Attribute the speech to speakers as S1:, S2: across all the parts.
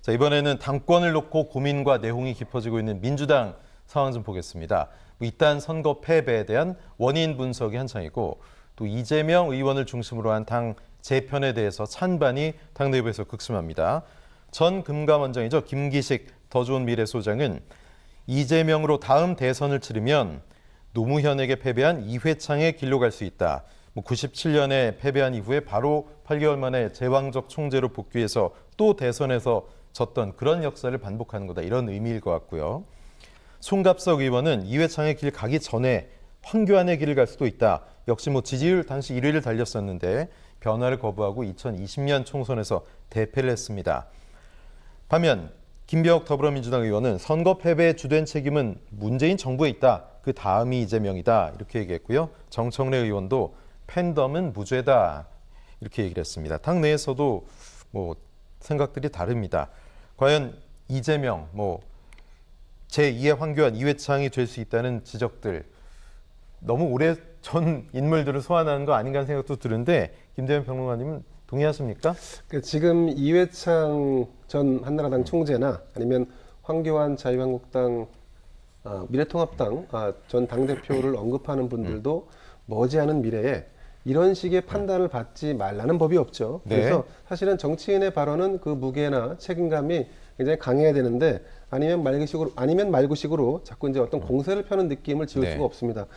S1: 자, 이번에는 당권을 놓고 고민과 내홍이 깊어지고 있는 민주당 상황 좀 보겠습니다. 이딴 선거 패배에 대한 원인 분석이 한창이고 또 이재명 의원을 중심으로 한 당 재편에 대해서 찬반이 당내부에서 극심합니다. 전 금감원장이죠. 김기식 더 좋은 미래 소장은 이재명으로 다음 대선을 치르면 노무현에게 패배한 이회창의 길로 갈 수 있다. 97년에 패배한 이후에 바로 8개월 만에 제왕적 총재로 복귀해서 또 대선에서 졌던 그런 역사를 반복하는 거다. 이런 의미일 것 같고요. 송갑석 의원은 이회창의 길 가기 전에 황교안의 길을 갈 수도 있다. 역시 지지율 당시 1위를 달렸었는데 변화를 거부하고 2020년 총선에서 대패를 했습니다. 반면 김병욱 더불어민주당 의원은 선거 패배의 주된 책임은 문재인 정부에 있다. 그 다음이 이재명이다. 이렇게 얘기했고요. 정청래 의원도 팬덤은 무죄다. 이렇게 얘기를 했습니다. 당 내에서도 생각들이 다릅니다. 과연 이재명, 제2의 황교안, 이회창이 될 수 있다는 지적들 너무 오래전 인물들을 소환하는 거 아닌가 하는 생각도 드는데 김재현 평론가님은 동의하십니까?
S2: 지금 이회창 전 한나라당 총재나 아니면 황교안 자유한국당 미래통합당 전 당대표를 언급하는 분들도 머지않은 미래에 이런 식의 판단을 받지 말라는 법이 없죠.
S1: 네.
S2: 그래서 사실은 정치인의 발언은 그 무게나 책임감이 굉장히 강해야 되는데 아니면 말구식으로 자꾸 이제 어떤 공세를 펴는 느낌을 지울 수가 없습니다.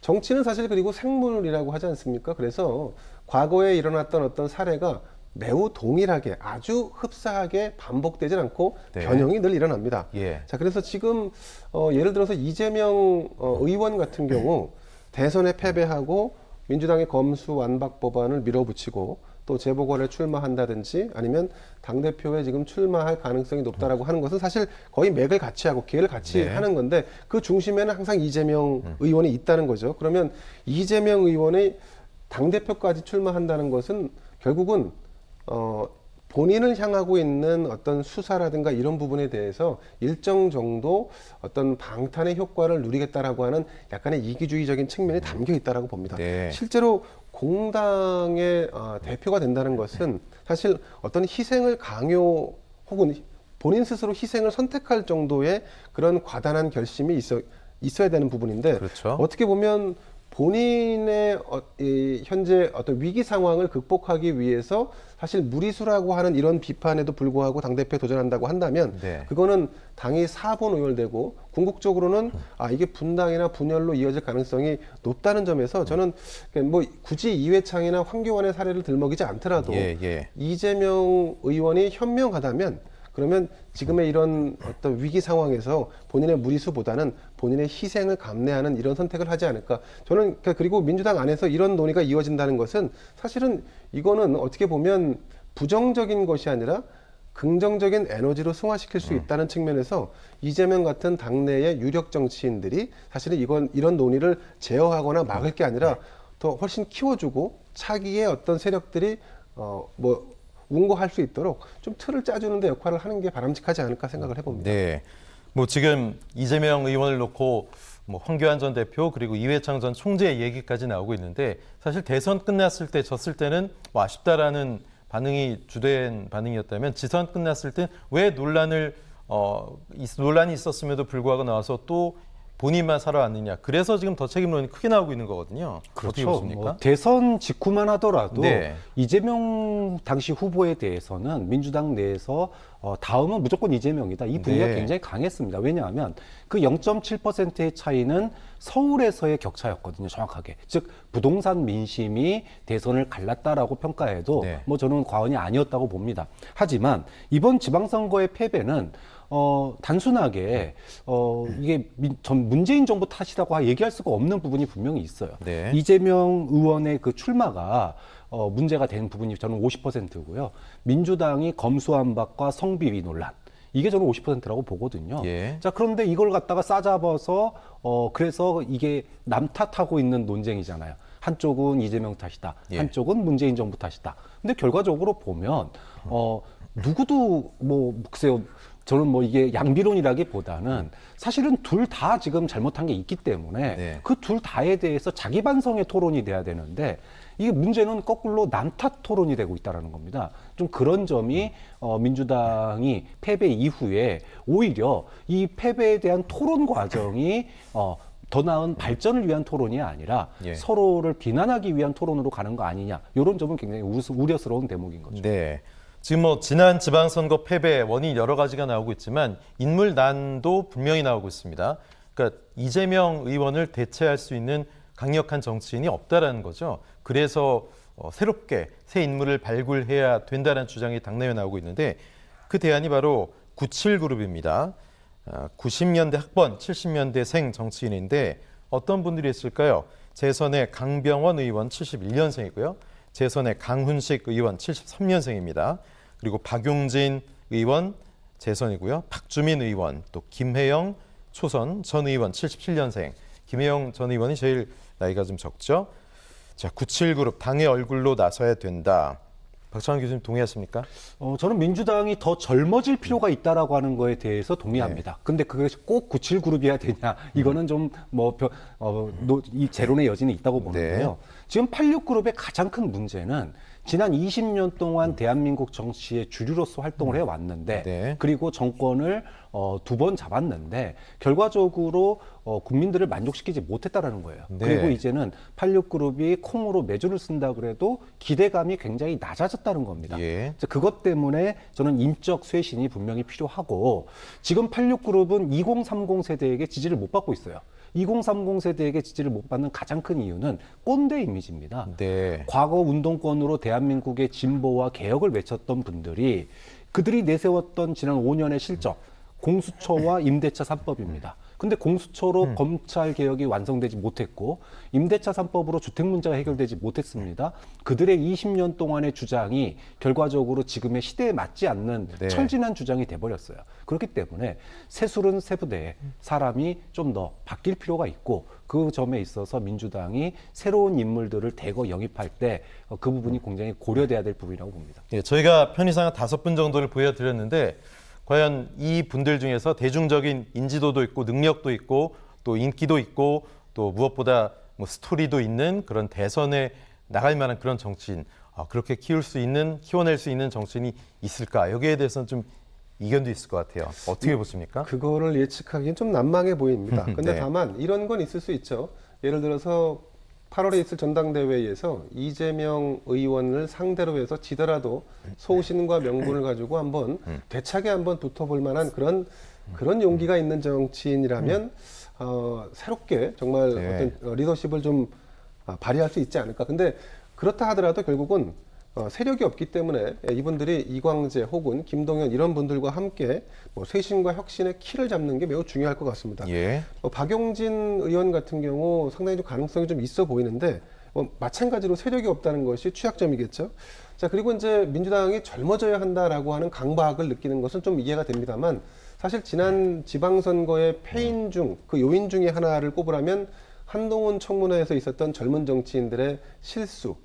S2: 정치는 사실 그리고 생물이라고 하지 않습니까? 그래서 과거에 일어났던 어떤 사례가 매우 동일하게 아주 흡사하게 반복되질 않고 변형이 늘 일어납니다. 자, 그래서 지금 예를 들어서 이재명 의원 같은 경우 대선에 패배하고 민주당의 검수완박 법안을 밀어붙이고 또 재보궐에 출마한다든지 아니면 당대표에 지금 출마할 가능성이 높다라고 하는 것은 사실 거의 맥을 같이 하고 기회를 같이 하는 건데 그 중심에는 항상 이재명 의원이 있다는 거죠. 그러면 이재명 의원이 당대표까지 출마한다는 것은 결국은 본인을 향하고 있는 어떤 수사라든가 이런 부분에 대해서 일정 정도 어떤 방탄의 효과를 누리겠다라고 하는 약간의 이기주의적인 측면이 담겨 있다라고 봅니다. 실제로 공당의 대표가 된다는 것은 사실 어떤 희생을 강요 혹은 본인 스스로 희생을 선택할 정도의 그런 과단한 결심이 있어야 되는 부분인데 어떻게 보면 본인의 현재 어떤 위기 상황을 극복하기 위해서 사실 무리수라고 하는 이런 비판에도 불구하고 당대표에 도전한다고 한다면 그거는 당이 사분오열되고 궁극적으로는 이게 분당이나 분열로 이어질 가능성이 높다는 점에서 저는 굳이 이회창이나 황교안의 사례를 들먹이지 않더라도 이재명 의원이 현명하다면 그러면 지금의 이런 어떤 위기 상황에서 본인의 무리수보다는 본인의 희생을 감내하는 이런 선택을 하지 않을까. 저는 그리고 민주당 안에서 이런 논의가 이어진다는 것은 사실은 이거는 어떻게 보면 부정적인 것이 아니라 긍정적인 에너지로 승화시킬 수 있다는 측면에서 이재명 같은 당내의 유력 정치인들이 사실은 이런 논의를 제어하거나 막을 게 아니라 더 훨씬 키워주고 차기의 어떤 세력들이 운고할 수 있도록 좀 틀을 짜주는 데 역할을 하는 게 바람직하지 않을까 생각을 해봅니다.
S1: 지금 이재명 의원을 놓고 황교안 전 대표 그리고 이회창 전 총재 얘기까지 나오고 있는데 사실 대선 끝났을 때 졌을 때는 아쉽다라는 반응이 주된 반응이었다면 지선 끝났을 때 왜 논란이 있었음에도 불구하고 나와서 또 본인만 살아왔느냐. 그래서 지금 더 책임론이 크게 나오고 있는 거거든요. 어떻게 보십니까?
S3: 대선 직후만 하더라도 이재명 당시 후보에 대해서는 민주당 내에서 다음은 무조건 이재명이다. 이 분위기가 굉장히 강했습니다. 왜냐하면 그 0.7%의 차이는 서울에서의 격차였거든요. 정확하게. 즉 부동산 민심이 대선을 갈랐다라고 평가해도 저는 과언이 아니었다고 봅니다. 하지만 이번 지방선거의 패배는 단순하게 이게 문재인 정부 탓이라고 얘기할 수가 없는 부분이 분명히 있어요. 이재명 의원의 그 출마가 문제가 된 부분이 저는 50%고요. 민주당이 검수완박과 성비위 논란. 이게 저는 50%라고 보거든요. 자, 그런데 이걸 갖다가 싸잡아서 그래서 이게 남 탓하고 있는 논쟁이잖아요. 한쪽은 이재명 탓이다. 한쪽은 문재인 정부 탓이다. 근데 결과적으로 보면 누구도 글쎄요. 저는 이게 양비론이라기보다는 사실은 둘 다 지금 잘못한 게 있기 때문에 그 둘 다에 대해서 자기 반성의 토론이 돼야 되는데 이게 문제는 거꾸로 남탓 토론이 되고 있다는 겁니다. 좀 그런 점이 민주당이 패배 이후에 오히려 이 패배에 대한 토론 과정이 더 나은 발전을 위한 토론이 아니라
S1: 예.
S3: 서로를 비난하기 위한 토론으로 가는 거 아니냐. 이런 점은 굉장히 우려스러운 대목인 거죠.
S1: 네. 지금 뭐 지난 지방선거 패배 원인 여러 가지가 나오고 있지만 인물난도 분명히 나오고 있습니다. 그러니까 이재명 의원을 대체할 수 있는 강력한 정치인이 없다라는 거죠. 그래서 새롭게 새 인물을 발굴해야 된다는 주장이 당내에 나오고 있는데 그 대안이 바로 97그룹입니다. 90년대 학번, 70년대생 정치인인데 어떤 분들이 있을까요? 재선의 강병원 의원 71년생이고요. 재선의 강훈식 의원 73년생입니다. 그리고 박용진 의원 재선이고요. 박주민 의원, 또 김혜영 초선 전 의원 77년생. 김혜영 전 의원이 제일 나이가 좀 적죠. 자, 97그룹 당의 얼굴로 나서야 된다. 박찬원 교수님 동의하십니까?
S3: 저는 민주당이 더 젊어질 필요가 있다라고 하는 거에 대해서 동의합니다. 근데 그것이 꼭 97그룹이어야 되냐? 이거는 좀 이 재론의 여지는 있다고 보는데요. 지금 86그룹의 가장 큰 문제는 지난 20년 동안 대한민국 정치의 주류로서 활동을 해왔는데 그리고 정권을 2번 잡았는데 결과적으로 국민들을 만족시키지 못했다라는 거예요. 그리고 이제는 86그룹이 콩으로 매주를 쓴다 그래도 기대감이 굉장히 낮아졌다는 겁니다. 그것 때문에 저는 인적 쇄신이 분명히 필요하고 지금 86그룹은 2030 세대에게 지지를 못 받고 있어요. 2030 세대에게 지지를 못 받는 가장 큰 이유는 꼰대 이미지입니다. 과거 운동권으로 대한민국의 진보와 개혁을 외쳤던 분들이 그들이 내세웠던 지난 5년의 실적, 공수처와 임대차 3법입니다. 근데 공수처로 검찰 개혁이 완성되지 못했고 임대차 3법으로 주택 문제가 해결되지 못했습니다. 그들의 20년 동안의 주장이 결과적으로 지금의 시대에 맞지 않는 철진한 주장이 돼버렸어요. 그렇기 때문에 새술은 새부대에 사람이 좀 더 바뀔 필요가 있고 그 점에 있어서 민주당이 새로운 인물들을 대거 영입할 때 그 부분이 굉장히 고려돼야 될 부분이라고 봅니다.
S1: 저희가 편의상 5분 정도를 보여드렸는데 과연 이 분들 중에서 대중적인 인지도도 있고 능력도 있고 또 인기도 있고 또 무엇보다 뭐 스토리도 있는 그런 대선에 나갈 만한 그런 정치인, 그렇게 키워낼 수 있는 정치인이 있을까? 여기에 대해서는 좀 이견도 있을 것 같아요. 어떻게 보십니까?
S2: 그거를 예측하기는 좀 난망해 보입니다. 근데 다만 이런 건 있을 수 있죠. 예를 들어서 8월에 있을 전당대회에서 이재명 의원을 상대로 해서 지더라도 소신과 명분을 가지고 한번 대차게 한번 붙어볼 만한 그런 용기가 있는 정치인이라면 새롭게 정말 어떤 리더십을 좀 발휘할 수 있지 않을까. 근데 그렇다 하더라도 결국은 세력이 없기 때문에 이분들이 이광재 혹은 김동연 이런 분들과 함께 쇄신과 혁신의 키를 잡는 게 매우 중요할 것 같습니다. 박용진 의원 같은 경우 상당히 좀 가능성이 좀 있어 보이는데 마찬가지로 세력이 없다는 것이 취약점이겠죠. 자, 그리고 이제 민주당이 젊어져야 한다라고 하는 강박을 느끼는 것은 좀 이해가 됩니다만 사실 지난 지방선거의 패인 중 그 요인 중에 하나를 꼽으라면 한동훈 청문회에서 있었던 젊은 정치인들의 실수,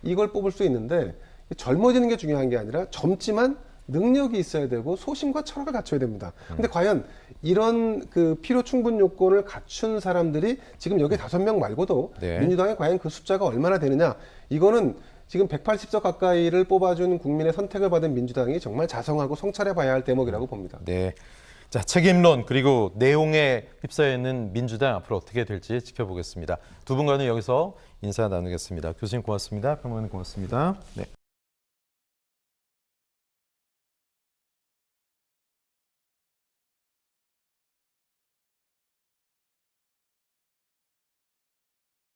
S2: 이걸 뽑을 수 있는데 젊어지는 게 중요한 게 아니라 젊지만 능력이 있어야 되고 소신과 철학을 갖춰야 됩니다. 근데 과연 이런 그 필요 충분 요건을 갖춘 사람들이 지금 여기 5명 말고도 민주당에 과연 그 숫자가 얼마나 되느냐, 이거는 지금 180석 가까이를 뽑아준 국민의 선택을 받은 민주당이 정말 자성하고 성찰해 봐야 할 대목이라고 봅니다.
S1: 자, 책임론 그리고 내용에 휩싸여 있는 민주당 앞으로 어떻게 될지 지켜보겠습니다. 두 분과는 여기서 인사 나누겠습니다. 교수님 고맙습니다. 평론가님 고맙습니다.